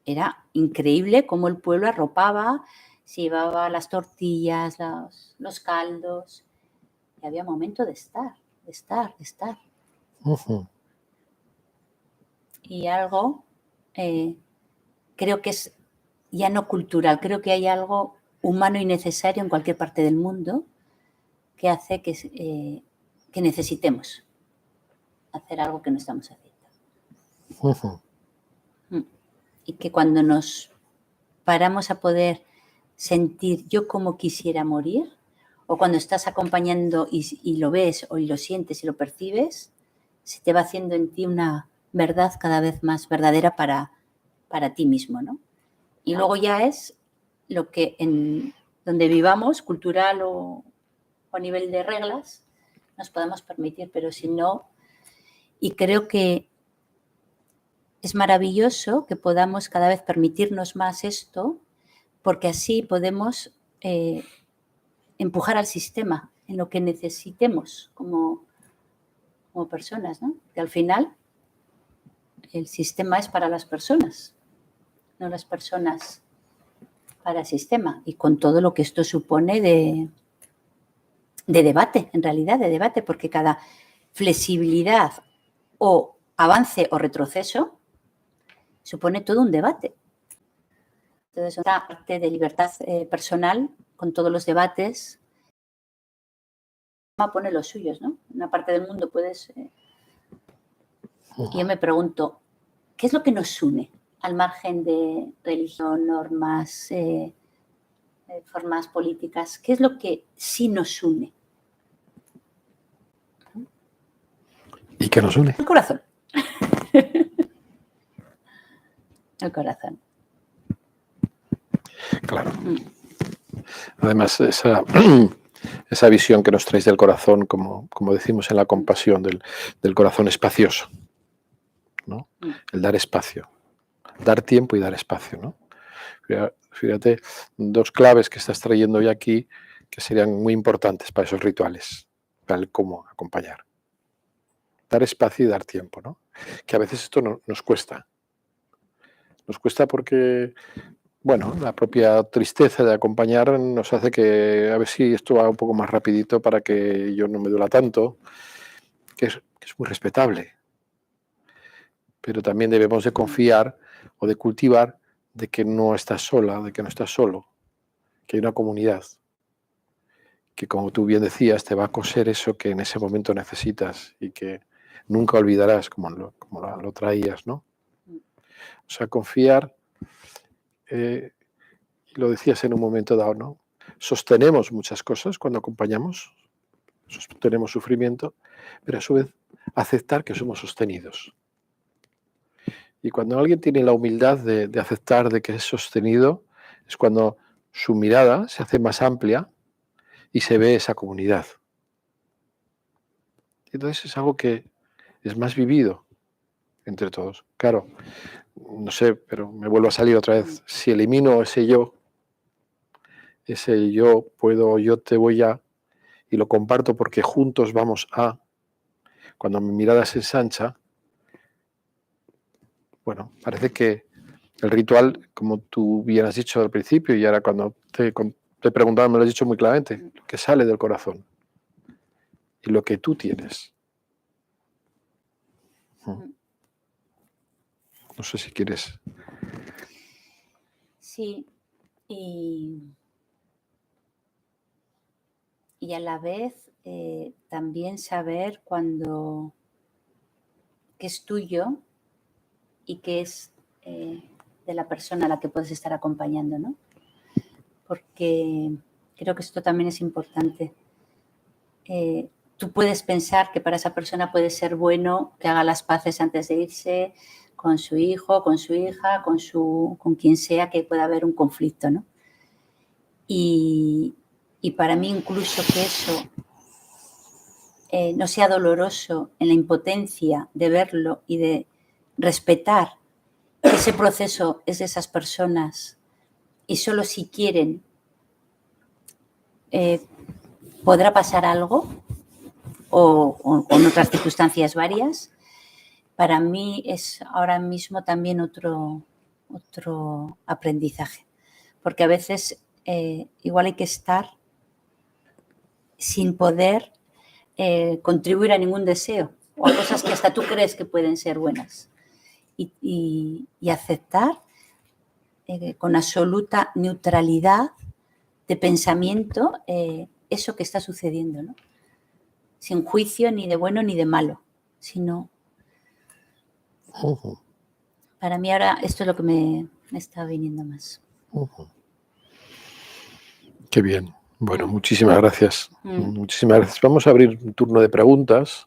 era increíble cómo el pueblo arropaba, se llevaba las tortillas, los caldos, y había momento de estar. Ujú. Y algo, creo que es ya no cultural, creo que hay algo humano y necesario en cualquier parte del mundo que hace que necesitemos hacer algo que no estamos haciendo. Ujú. Y que cuando nos paramos a poder sentir yo como quisiera morir, o cuando estás acompañando y lo ves o y lo sientes y lo percibes, se te va haciendo en ti una verdad cada vez más verdadera para ti mismo, ¿no? Y luego ya es lo que donde vivamos, cultural o a nivel de reglas, nos podemos permitir, pero si no, y creo que es maravilloso que podamos cada vez permitirnos más esto, porque así podemos empujar al sistema en lo que necesitemos como personas, ¿no? Que al final el sistema es para las personas, no las personas para el sistema, y con todo lo que esto supone de debate, en realidad, de debate, porque cada flexibilidad o avance o retroceso supone todo un debate. Entonces, otra parte de libertad personal, con todos los debates, pone los suyos, ¿no? En una parte del mundo puedes... Y yo me pregunto, ¿qué es lo que nos une al margen de religión, normas, formas políticas? ¿Qué es lo que sí nos une? ¿Y qué nos une? El corazón. El corazón. Claro. Además, esa visión que nos traéis del corazón, como decimos en la compasión, del corazón espacioso, ¿no? El dar espacio, dar tiempo y dar espacio, ¿no? Fíjate, dos claves que estás trayendo hoy aquí que serían muy importantes para esos rituales, para el cómo acompañar. Dar espacio y dar tiempo, ¿no? Que a veces esto nos cuesta. Nos cuesta porque, bueno, la propia tristeza de acompañar nos hace que a ver si esto va un poco más rapidito para que yo no me duela tanto, que es muy respetable. Pero también debemos de confiar o de cultivar de que no estás sola, de que no estás solo, que hay una comunidad, que como tú bien decías, te va a coser eso que en ese momento necesitas y que nunca olvidarás como lo traías, ¿no? O sea, confiar, y lo decías en un momento dado, ¿no? Sostenemos muchas cosas cuando acompañamos, sostenemos sufrimiento, pero a su vez aceptar que somos sostenidos. Y cuando alguien tiene la humildad de aceptar de que es sostenido, es cuando su mirada se hace más amplia y se ve esa comunidad. Entonces es algo que es más vivido entre todos. Claro, no sé, pero me vuelvo a salir otra vez. Si elimino ese yo puedo, yo te voy a, y lo comparto porque juntos vamos a, cuando mi mirada se ensancha, bueno, parece que el ritual, como tú bien has dicho al principio, y ahora cuando te preguntaba me lo has dicho muy claramente, lo que sale del corazón y lo que tú tienes. No sé si quieres. Sí, y a la vez también saber qué es tuyo y qué es de la persona a la que puedes estar acompañando, ¿no? Porque creo que esto también es importante. Tú puedes pensar que para esa persona puede ser bueno que haga las paces antes de irse, su hijo, con su hija, con quien sea que pueda haber un conflicto, ¿no? Y para mí incluso que eso no sea doloroso en la impotencia de verlo y de respetar que ese proceso es de esas personas y solo si quieren podrá pasar algo o en otras circunstancias varias, para mí es ahora mismo también otro aprendizaje, porque a veces igual hay que estar sin poder contribuir a ningún deseo o a cosas que hasta tú crees que pueden ser buenas y aceptar con absoluta neutralidad de pensamiento eso que está sucediendo, ¿no? Sin juicio ni de bueno ni de malo, sino para mí ahora esto es lo que me está viniendo más. Qué bien. Bueno, muchísimas gracias. Muchísimas gracias. Vamos a abrir un turno de preguntas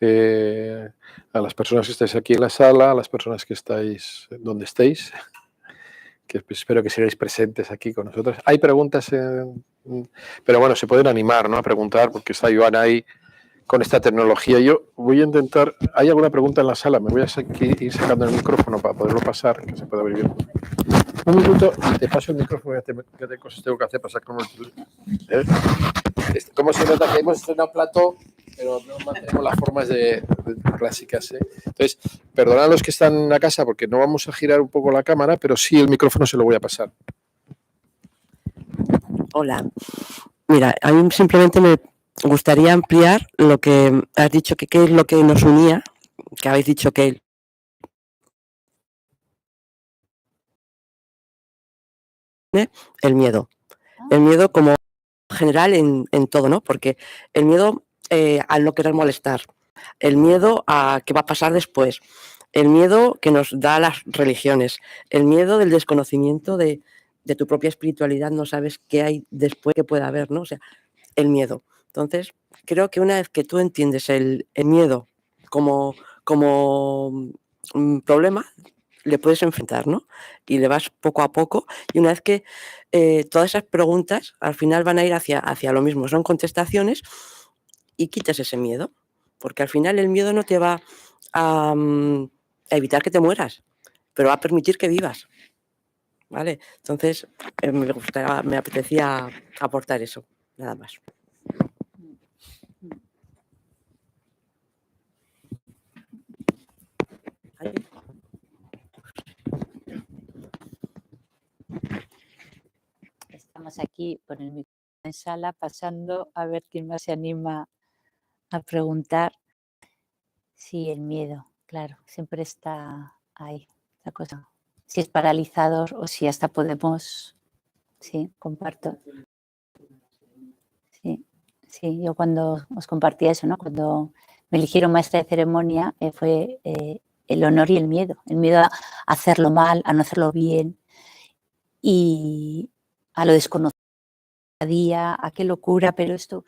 a las personas que estáis aquí en la sala, a las personas que estáis donde estéis, que espero que sigáis presentes aquí con nosotros. Hay preguntas, pero bueno, se pueden animar, ¿no?, a preguntar, porque está Iván ahí con esta tecnología. Yo voy a intentar, ¿hay alguna pregunta en la sala? Me voy a ir sacando el micrófono para poderlo pasar, que se pueda ver bien. Un minuto y te paso el micrófono, qué cosas tengo que hacer para sacar ¿Cómo se nota que hemos estrenado plató, pero no mantenemos las formas clásicas? Entonces, perdonad a los que están a casa porque no vamos a girar un poco la cámara, pero sí el micrófono se lo voy a pasar. Hola. Mira, a mí simplemente me gustaría ampliar lo que has dicho, que qué es lo que nos unía, que habéis dicho que el miedo. El miedo como general en todo, ¿no? Porque el miedo al no querer molestar, el miedo a qué va a pasar después, el miedo que nos da las religiones, el miedo del desconocimiento de tu propia espiritualidad, no sabes qué hay después que pueda haber, ¿no? O sea, el miedo. Entonces, creo que una vez que tú entiendes el miedo como un problema, le puedes enfrentar, ¿no? Y le vas poco a poco, y una vez que todas esas preguntas al final van a ir hacia lo mismo, son contestaciones, y quitas ese miedo, porque al final el miedo no te va a evitar que te mueras, pero va a permitir que vivas, ¿vale? Entonces, me apetecía aportar eso, nada más. Estamos aquí con el micrófono en sala pasando a ver quién más se anima a preguntar. Sí, el miedo, claro, siempre está ahí, la cosa. Si es paralizador o si hasta podemos... Sí, comparto. Sí, yo cuando os compartía eso, ¿no? Cuando me eligieron maestra de ceremonia, fue el honor y el miedo a hacerlo mal, a no hacerlo bien y a lo desconocido, a día, a qué locura, pero esto,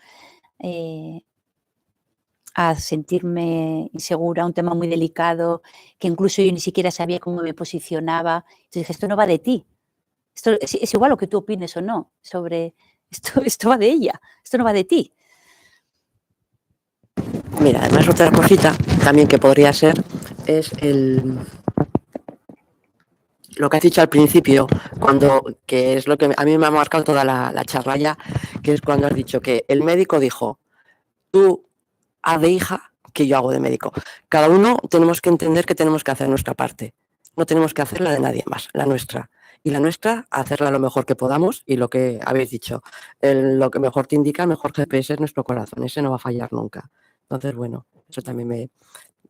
a sentirme insegura, un tema muy delicado, que incluso yo ni siquiera sabía cómo me posicionaba. Entonces dije, esto no va de ti, esto es igual lo que tú opines o no, sobre esto va de ella, esto no va de ti. Mira, además otra cosita también que podría ser es lo que has dicho al principio, que es lo que a mí me ha marcado toda la charla ya, que es cuando has dicho que el médico dijo, tú haz de hija que yo hago de médico. Cada uno tenemos que entender que tenemos que hacer nuestra parte, no tenemos que hacer la de nadie más, la nuestra. Y la nuestra, hacerla lo mejor que podamos, y lo que habéis dicho, lo que mejor te indica, el mejor GPS es nuestro corazón, ese no va a fallar nunca. Entonces, bueno, eso también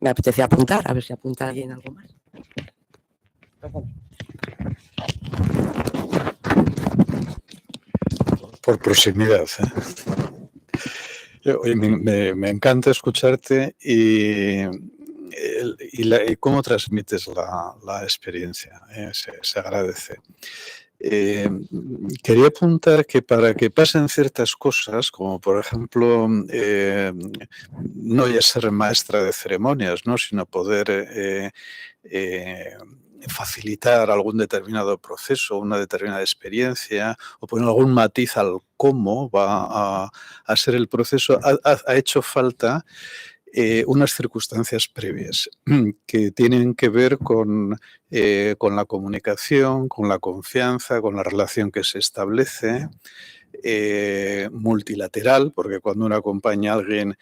me apetecía apuntar, a ver si apunta alguien algo más. Por proximidad. Oye, me encanta escucharte y cómo transmites la experiencia. Se agradece. Quería apuntar que para que pasen ciertas cosas, como por ejemplo, no ya ser maestra de ceremonias, ¿no? Sino poder facilitar algún determinado proceso, una determinada experiencia, o poner algún matiz al cómo va a ser el proceso, ha hecho falta unas circunstancias previas que tienen que ver con la comunicación, con la confianza, con la relación que se establece, multilateral, porque cuando uno acompaña a alguien,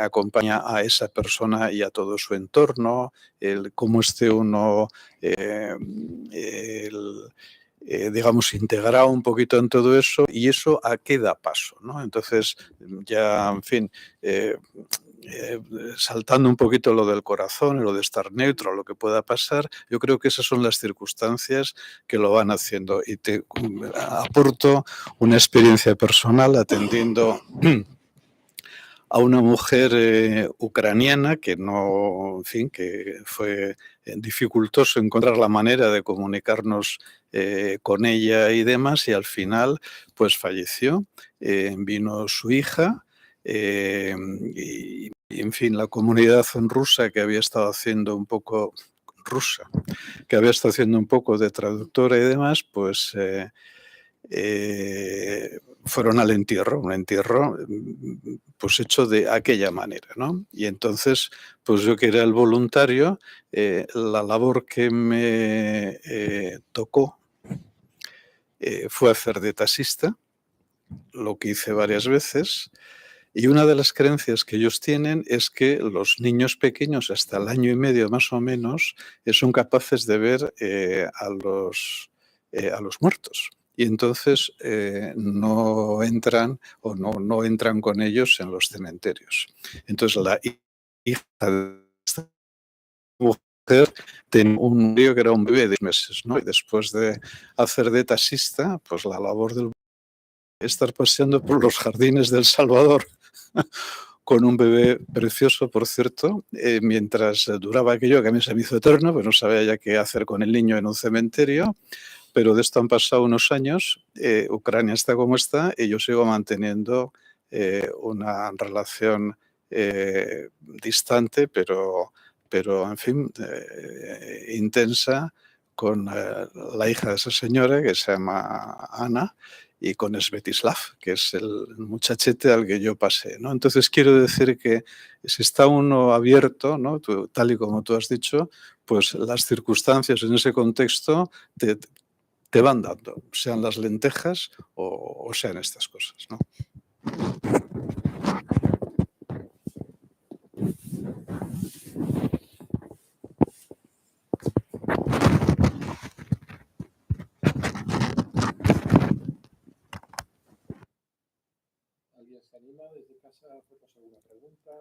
acompaña a esa persona y a todo su entorno, cómo esté uno, digamos, integrado un poquito en todo eso, y eso a qué da paso, ¿no? Entonces, ya, en fin, saltando un poquito lo del corazón, lo de estar neutro, lo que pueda pasar, yo creo que esas son las circunstancias que lo van haciendo. Y te aporto una experiencia personal atendiendo a una mujer ucraniana que no, en fin, que fue dificultoso encontrar la manera de comunicarnos con ella y demás, y al final pues falleció. Vino su hija y en fin, la comunidad rusa que había estado haciendo un poco que había estado haciendo un poco de traductora y demás, pues fueron al entierro, un entierro pues hecho de aquella manera, ¿no? Y entonces, pues yo que era el voluntario, la labor que me tocó fue hacer de taxista, lo que hice varias veces. Y una de las creencias que ellos tienen es que los niños pequeños, hasta el año y medio más o menos, son capaces de ver a los muertos. Y entonces no entran o no entran con ellos en los cementerios. Entonces la hija de esta mujer tenía un crío que era un bebé de 10 meses, ¿no? Y después de hacer de taxista, pues la labor del estar paseando por los jardines de El Salvador con un bebé precioso, por cierto, mientras duraba aquello, que a mí se me hizo eterno, pues no sabía ya qué hacer con el niño en un cementerio, pero de esto han pasado unos años, Ucrania está como está y yo sigo manteniendo una relación distante, pero en fin, intensa con la hija de esa señora que se llama Ana, y con Svetislav, que es el muchachete al que yo pasé, ¿no? Entonces quiero decir que si está uno abierto, ¿no? Tal y como tú has dicho, pues las circunstancias en ese contexto te van dando, sean las lentejas o sean estas cosas, ¿no? ¿Alguien se anima desde casa a hacernos alguna pregunta?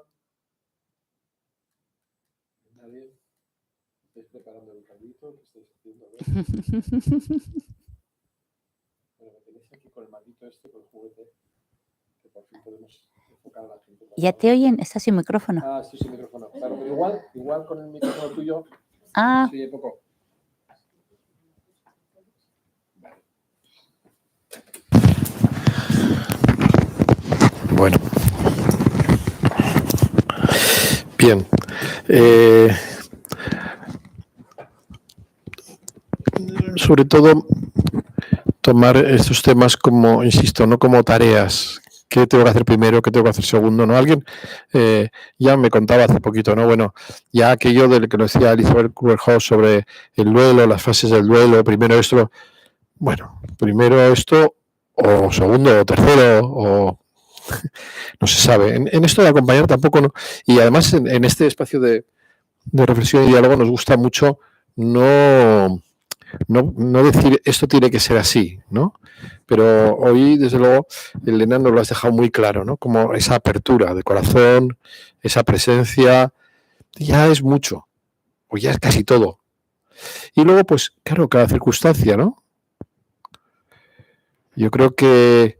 ¿Nadie? ¿Estáis preparando el caldito? ¿Qué estáis haciendo? A ver. Bueno, me tenéis aquí con el maldito con el juguete, que por fin podemos enfocar a la gente. Ya te oyen, está sin micrófono. Ah, sí, sin micrófono. Claro, pero igual con el micrófono tuyo Ah, se oye poco. Bueno. Bien. Sobre todo, tomar estos temas como, insisto, no como tareas. ¿Qué tengo que hacer primero? ¿Qué tengo que hacer segundo? ¿No? Alguien ya me contaba hace poquito, ¿no? Bueno, ya aquello del que nos decía Elizabeth Kubler-Ross sobre el duelo, las fases del duelo, primero esto, bueno, primero esto, o segundo, o tercero, o no se sabe. En esto de acompañar tampoco, ¿no? Y además en este espacio de reflexión y diálogo nos gusta mucho no decir esto tiene que ser así, ¿no? Pero hoy, desde luego, Elena nos lo has dejado muy claro, ¿no? Como esa apertura de corazón, esa presencia, ya es mucho, o ya es casi todo. Y luego, pues, claro, cada circunstancia, ¿no? Yo creo que,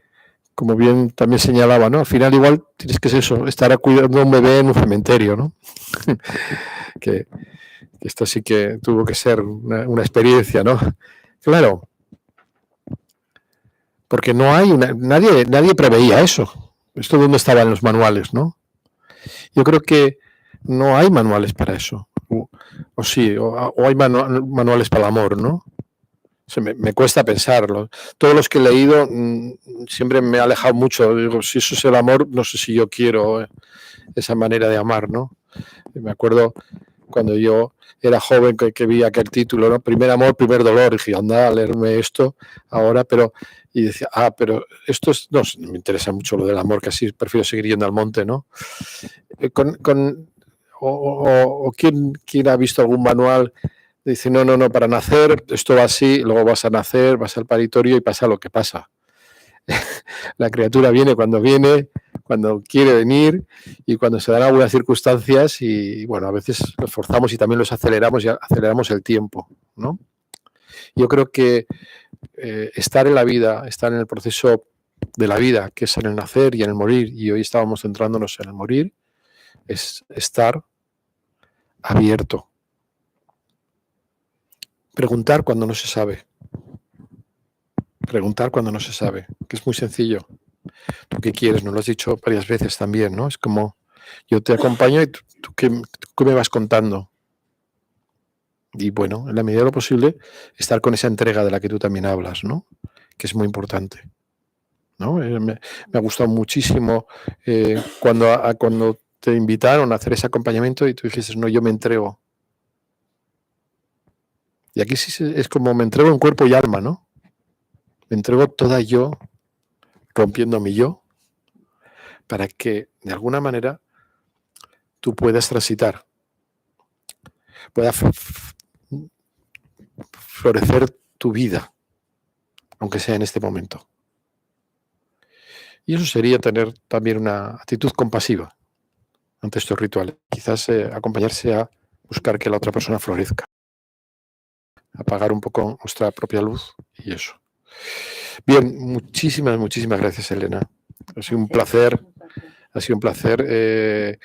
como bien también señalaba, ¿no? Al final igual tienes que ser eso, estar cuidando a un bebé en un cementerio, ¿no? que esto sí que tuvo que ser una experiencia, ¿no? Claro, Porque no hay nadie preveía eso. Esto dónde estaba en los manuales, ¿no? Yo creo que no hay manuales para eso. O sí, o hay manuales para el amor, ¿no? O sea, me cuesta pensarlo. Todos los que he leído siempre me ha alejado mucho. Digo, si eso es el amor, no sé si yo quiero esa manera de amar, ¿no? Me acuerdo cuando yo era joven que vi aquel título, ¿no? Primer amor, primer dolor. Y dije, anda a leerme esto ahora, y decía, pero esto es, no me interesa mucho lo del amor, casi prefiero seguir yendo al monte, ¿no? O ¿quién ha visto algún manual? Dice, no, para nacer esto va así, luego vas a nacer, vas al paritorio y pasa lo que pasa. La criatura viene, cuando quiere venir y cuando se dan algunas circunstancias y bueno, a veces los forzamos y también los aceleramos y aceleramos el tiempo, ¿no? Yo creo que estar en la vida, estar en el proceso de la vida, que es en el nacer y en el morir, y hoy estábamos centrándonos en el morir, es estar abierto. Preguntar cuando no se sabe. Preguntar cuando no se sabe, que es muy sencillo. ¿Tú qué quieres? Nos lo has dicho varias veces también, ¿no? Es como, yo te acompaño y tú qué me vas contando. Y bueno, en la medida de lo posible, estar con esa entrega de la que tú también hablas, ¿no? Que es muy importante, ¿no? Me ha gustado muchísimo cuando te invitaron a hacer ese acompañamiento y tú dijiste, no, yo me entrego. Y aquí sí es como me entrego en cuerpo y alma, ¿no? Me entrego toda yo, rompiendo mi yo, para que de alguna manera tú puedas transitar, pueda florecer tu vida, aunque sea en este momento. Y eso sería tener también una actitud compasiva ante estos rituales. Quizás acompañarse a buscar que la otra persona florezca, apagar un poco nuestra propia luz y eso. Bien, muchísimas gracias, Elena. Ha sido un placer. Ha sido un placer.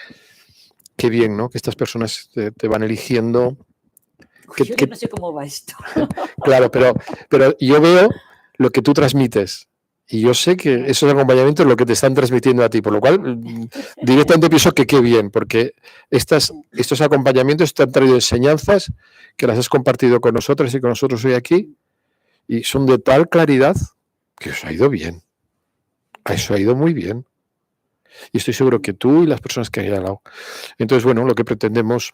Qué bien, ¿no? Que estas personas te van eligiendo. Yo no sé cómo va esto. Claro, pero yo veo lo que tú transmites. Y yo sé que esos acompañamientos es lo que te están transmitiendo a ti, por lo cual directamente pienso que qué bien, porque estos acompañamientos te han traído enseñanzas que las has compartido con nosotros y con nosotros hoy aquí, y son de tal claridad que os ha ido bien. Eso ha ido muy bien. Y estoy seguro que tú y las personas que hay al lado. Entonces, bueno, lo que pretendemos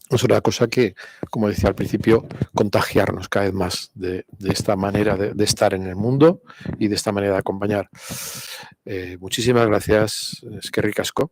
es una cosa que, como decía al principio, contagiarnos cada vez más de esta manera de estar en el mundo y de esta manera de acompañar. Muchísimas gracias, Eskerrik asko.